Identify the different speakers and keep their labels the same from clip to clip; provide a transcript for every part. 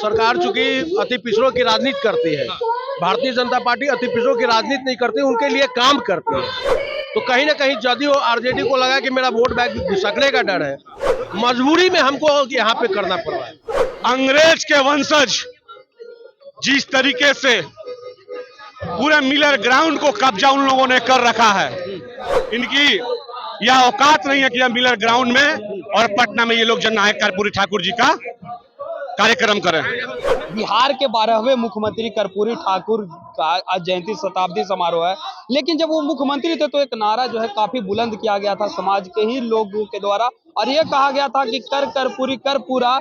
Speaker 1: सरकार चूंकि अति पिछड़ों की राजनीति करती है, भारतीय जनता पार्टी अति पिछड़ों की राजनीति नहीं करती, उनके लिए काम करती है। तो कहीं ना कहीं जदयू आरजेडी को लगा कि मेरा वोट बैंक घिसकने का डर है, मजबूरी में हमको यहाँ पे करना पड़ रहा है।
Speaker 2: अंग्रेज के वंशज जिस तरीके से पूरे मिलर ग्राउंड को कब्जा उन लोगों ने कर रखा है, इनकी यह औकात नहीं है कि यह मिलर ग्राउंड में और पटना में ये लोग जननायक कर्पूरी ठाकुर जी का कार्यक्रम करें।
Speaker 3: बिहार के 12वें मुख्यमंत्री कर्पूरी ठाकुर का आज जयंती शताब्दी समारोह है, लेकिन जब वो मुख्यमंत्री थे तो एक नारा जो है काफी बुलंद किया गया था समाज के ही लोगों के द्वारा, और ये कहा गया था कि कर कर्पूरी कर पूरा,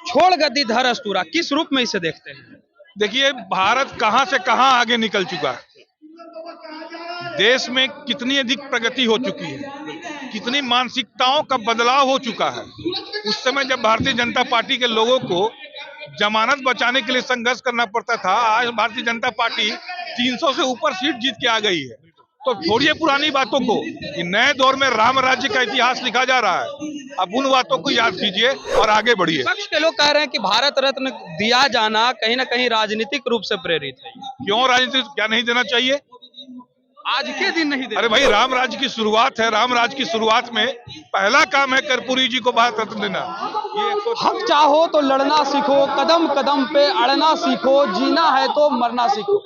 Speaker 3: छोड़ गद्दी धर अस्तूरा। किस रूप में इसे देखते हैं?
Speaker 4: देखिए, भारत कहां से कहां आगे निकल चुका है, देश में कितनी अधिक प्रगति हो चुकी है, कितनी मानसिकताओं का बदलाव हो चुका है। उस समय जब भारतीय जनता पार्टी के लोगों को जमानत बचाने के लिए संघर्ष करना पड़ता था, आज भारतीय जनता पार्टी 300 से ऊपर सीट जीत के आ गई है। तो छोड़िए पुरानी बातों को, कि नए दौर में राम राज्य का इतिहास लिखा जा रहा है। अब उन बातों को याद कीजिए और आगे बढ़िए।
Speaker 3: विपक्ष के लोग कह रहे हैं कि भारत रत्न दिया जाना कहीं ना कहीं राजनीतिक रूप से प्रेरित है।
Speaker 4: क्यों राजनीति क्या नहीं देना चाहिए?
Speaker 3: आज के दिन नहीं दे।
Speaker 4: अरे भाई, राम राज्य की शुरुआत है, राम राज्य की शुरुआत में पहला काम है कर्पूरी जी को भारत रत्न देना।
Speaker 3: हम चाहो तो लड़ना सीखो, कदम कदम पे अड़ना सीखो, जीना है तो मरना सीखो।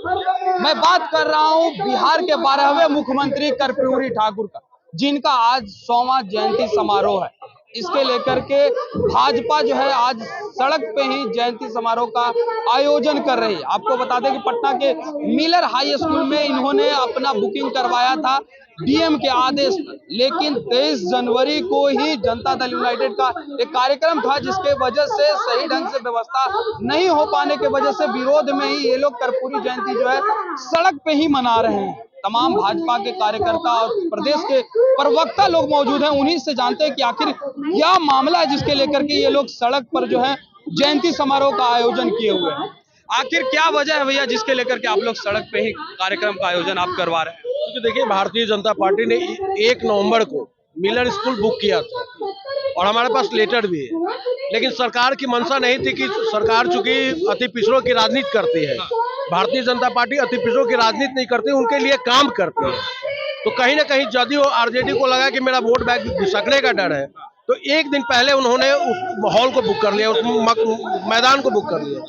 Speaker 3: मैं बात कर रहा हूं बिहार के 12वें मुख्यमंत्री कर्पूरी ठाकुर का, जिनका आज 100वां जयंती समारोह है। इसके लेकर के भाजपा जो है आज सड़क पे ही जयंती समारोह का आयोजन कर रही है। आपको बता दें कि पटना के मिलर हाई स्कूल में इन्होंने अपना बुकिंग करवाया था डीएम के आदेश पर, लेकिन 23 जनवरी को ही जनता दल यूनाइटेड का एक कार्यक्रम था, जिसके वजह से सही ढंग से व्यवस्था नहीं हो पाने के वजह से विरोध में ही ये लोग कर्पूरी जयंती जो है सड़क पे ही मना रहे हैं। तमाम भाजपा के कार्यकर्ता और प्रदेश के प्रवक्ता लोग मौजूद हैं, उन्हीं से जानते हैं कि आखिर क्या मामला है जिसके लेकर के ये लोग सड़क पर जो है जयंती समारोह का आयोजन किए हुए हैं। आखिर क्या वजह है भैया जिसके लेकर के आप लोग सड़क पे ही कार्यक्रम का आयोजन आप करवा रहे हैं?
Speaker 1: क्योंकि देखिए, भारतीय जनता पार्टी ने 1 नवंबर को मिलर स्कूल बुक किया था और हमारे पास लेटर भी है, लेकिन सरकार की मंशा नहीं थी कि सरकार चूंकि अति पिछड़ों की राजनीति करती है, भारतीय जनता पार्टी अति पिछड़ों की राजनीति नहीं करती, उनके लिए काम करती है। तो कहीं ना कहीं जदयू आरजेडी को लगा कि मेरा वोट बैंक घिसकने का डर है, तो एक दिन पहले उन्होंने उस हॉल को बुक कर लिया, उस मैदान को बुक कर लिया।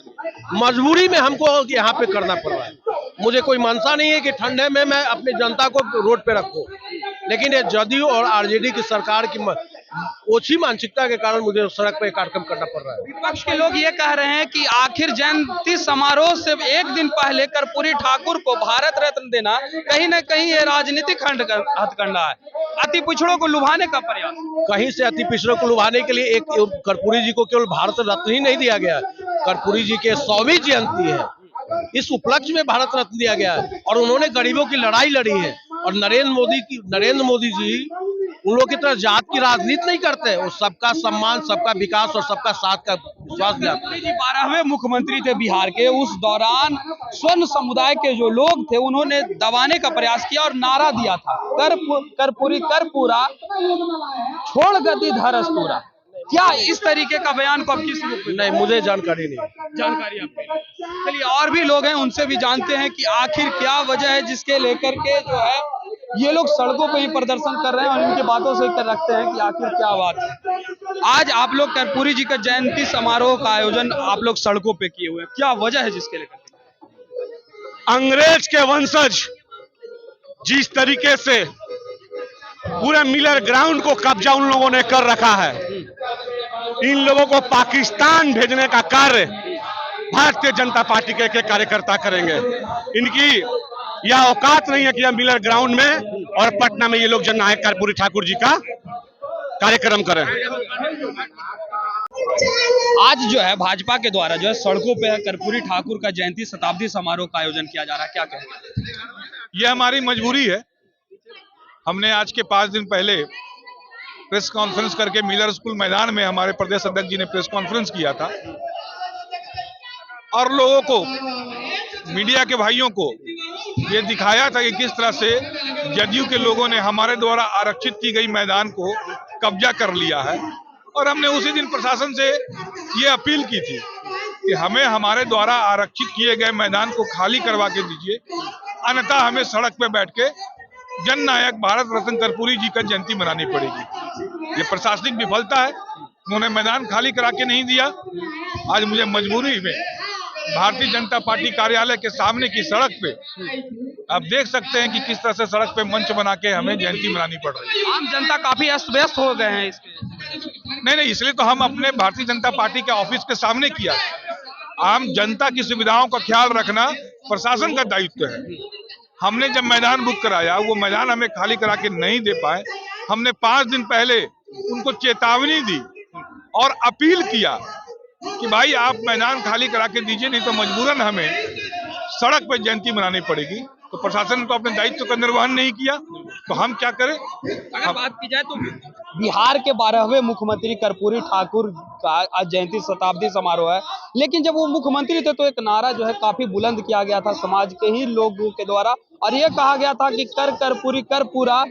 Speaker 1: मजबूरी में हमको यहाँ पे करना पड़ रहा है। मुझे कोई मंशा नहीं है कि ठंडे में मैं अपनी जनता को रोड पे रखूं, लेकिन ये जदयू और आरजेडी की सरकार की ओछी मानसिकता के कारण मुझे सड़क पे कार्यक्रम करना पड़ रहा है।
Speaker 3: विपक्ष के लोग ये कह रहे हैं कि आखिर जयंती समारोह से एक दिन पहले कर्पूरी ठाकुर को भारत रत्न देना कहीं ना कहीं ये राजनीतिक हथकंडा है, अति पिछड़ों को लुभाने का प्रयास।
Speaker 1: कहीं से अति पिछड़ों को लुभाने के लिए एक कर्पूरी जी को केवल भारत रत्न ही नहीं दिया गया, कर्पूरी जी के 100वीं जयंती है, इस उपलक्ष्य में भारत रत्न दिया गया है और उन्होंने गरीबों की लड़ाई लड़ी है। और नरेंद्र मोदी जी उन लोगों की तरह जात की राजनीति नहीं करते, वो सबका सम्मान, सबका विकास और सबका साथ का विश्वास दिलाते हैं।
Speaker 3: 12वें मुख्यमंत्री थे बिहार के, उस दौरान स्वर्ण समुदाय के जो लोग थे उन्होंने दबाने का प्रयास किया और नारा दिया था कर्पूरी कर पूरा, छोड़ गद्दी धर अस्तूरा। क्या इस तरीके का बयान को अब किस रूप में?
Speaker 1: नहीं, मुझे जानकारी नहीं।
Speaker 3: जानकारी आपको? चलिए, और भी लोग हैं, उनसे भी जानते हैं कि आखिर क्या वजह है जिसके लेकर के जो है ये लोग सड़कों पे ही प्रदर्शन कर रहे हैं, और इनकी बातों से रखते हैं कि आखिर क्या बात है। आज आप लोग कर्पूरी जी का जयंती समारोह का आयोजन आप लोग सड़कों पे किए हुए हैं, क्या वजह है जिसके लेकर?
Speaker 2: अंग्रेज के वंशज जिस तरीके से पूरे मिलर ग्राउंड को कब्जा उन लोगों ने कर रखा है, इन लोगों को पाकिस्तान भेजने का कार्य भारतीय जनता पार्टी के कार्यकर्ता करेंगे। इनकी यह औकात नहीं है कि यह मिलर ग्राउंड में और पटना में ये लोग जननायक कर्पूरी ठाकुर जी का कार्यक्रम करें।
Speaker 3: आज जो है भाजपा के द्वारा जो है सड़कों पे कर्पूरी ठाकुर का जयंती शताब्दी समारोह का आयोजन किया जा रहा है, क्या कहेंगे?
Speaker 4: यह हमारी मजबूरी है। हमने आज के 5 दिन पहले प्रेस कॉन्फ्रेंस करके मिलर स्कूल मैदान में हमारे प्रदेश अध्यक्ष जी ने प्रेस कॉन्फ्रेंस किया था और लोगों को, मीडिया के भाइयों को ये दिखाया था कि किस तरह से जदयू के लोगों ने हमारे द्वारा आरक्षित की गई मैदान को कब्जा कर लिया है। और हमने उसी दिन प्रशासन से ये अपील की थी कि हमें हमारे द्वारा आरक्षित किए गए मैदान को खाली करवा के दीजिए, अन्यथा हमें सड़क पे बैठ के जन नायक भारत रत्न कर्पूरी जी का जयंती मनानी पड़ेगी। ये प्रशासनिक विफलता है, उन्होंने मैदान खाली करा के नहीं दिया। आज मुझे मजबूरी में भारतीय जनता पार्टी कार्यालय के सामने की सड़क पे आप देख सकते हैं कि किस तरह से सड़क पे मंच बना के हमें जयंती मनानी पड़ रही है।
Speaker 3: आम जनता काफी अस्त व्यस्त हो गए हैं इसके।
Speaker 4: नहीं, इसलिए तो हम अपने भारतीय जनता पार्टी के ऑफिस के सामने किया। आम जनता की सुविधाओं का ख्याल रखना प्रशासन का दायित्व है। हमने जब मैदान बुक कराया, वो मैदान हमें खाली करा के नहीं दे पाए। हमने 5 दिन पहले उनको चेतावनी दी और अपील किया कि भाई आप मैदान खाली करा के दीजिए, नहीं तो मजबूरन हमें सड़क पर जयंती मनानी पड़ेगी। तो प्रशासन ने तो अपने दायित्व का निर्वहन नहीं किया, तो हम क्या करें।
Speaker 3: अगर बात की जाए तो बिहार के 12वें मुख्यमंत्री कर्पूरी ठाकुर का आज जयंती शताब्दी समारोह है, लेकिन जब वो मुख्यमंत्री थे तो एक नारा जो है काफी बुलंद किया गया था समाज के ही लोगों के द्वारा, और ये कहा गया था कि कर कर्पूरी कर पूरा,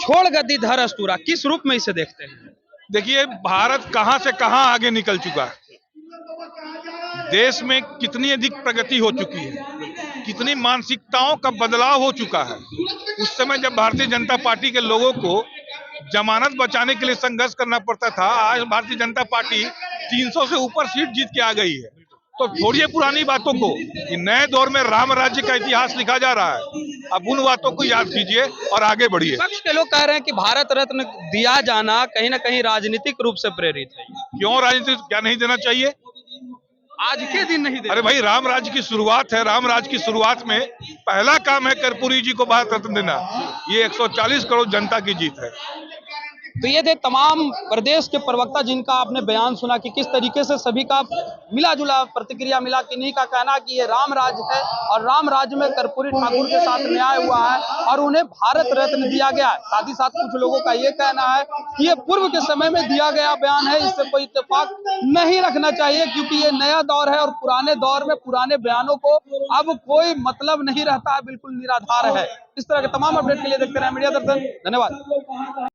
Speaker 3: छोड़ गद्दी धर अस्तूरा। किस रूप में इसे देखते हैं?
Speaker 4: देखिए, भारत कहां से कहां आगे निकल चुका है। देश में कितनी अधिक प्रगति हो चुकी है, कितनी मानसिकताओं का बदलाव हो चुका है। उस समय जब भारतीय जनता पार्टी के लोगों को जमानत बचाने के लिए संघर्ष करना पड़ता था, आज भारतीय जनता पार्टी 300 से ऊपर सीट जीत के आ गई है। तो छोड़िए पुरानी बातों को, कि नए दौर में राम राज्य का इतिहास लिखा जा रहा है। अब उन बातों को याद कीजिए और आगे बढ़िए।
Speaker 3: विपक्ष के लोग कह रहे हैं कि भारत रत्न दिया जाना कहीं ना कहीं राजनीतिक रूप से प्रेरित है।
Speaker 4: क्यों राजनीति क्या नहीं देना चाहिए?
Speaker 3: आज के दिन नहीं दे।
Speaker 4: अरे भाई, राम राज्य की शुरुआत है। राम राज्य की शुरुआत में पहला काम है कर्पूरी जी को भारत रत्न देना। ये 140 करोड़ जनता की जीत है।
Speaker 3: तो ये थे तमाम प्रदेश के प्रवक्ता जिनका आपने बयान सुना कि किस तरीके से सभी का मिला जुला प्रतिक्रिया मिला। किन्हीं का कहना कि ये राम राज्य है और राम राज्य में कर्पूरी ठाकुर के साथ न्याय हुआ है और उन्हें भारत रत्न दिया गया है। साथ ही साथ कुछ लोगों का ये कहना है कि ये पूर्व के समय में दिया गया बयान है, इससे कोई इत्तेफाक नहीं रखना चाहिए, क्योंकि ये नया दौर है और पुराने दौर में पुराने बयानों को अब कोई मतलब नहीं रहता है, बिल्कुल निराधार है। इस तरह के तमाम अपडेट के लिए देखते रहे मीडिया दर्पण। धन्यवाद।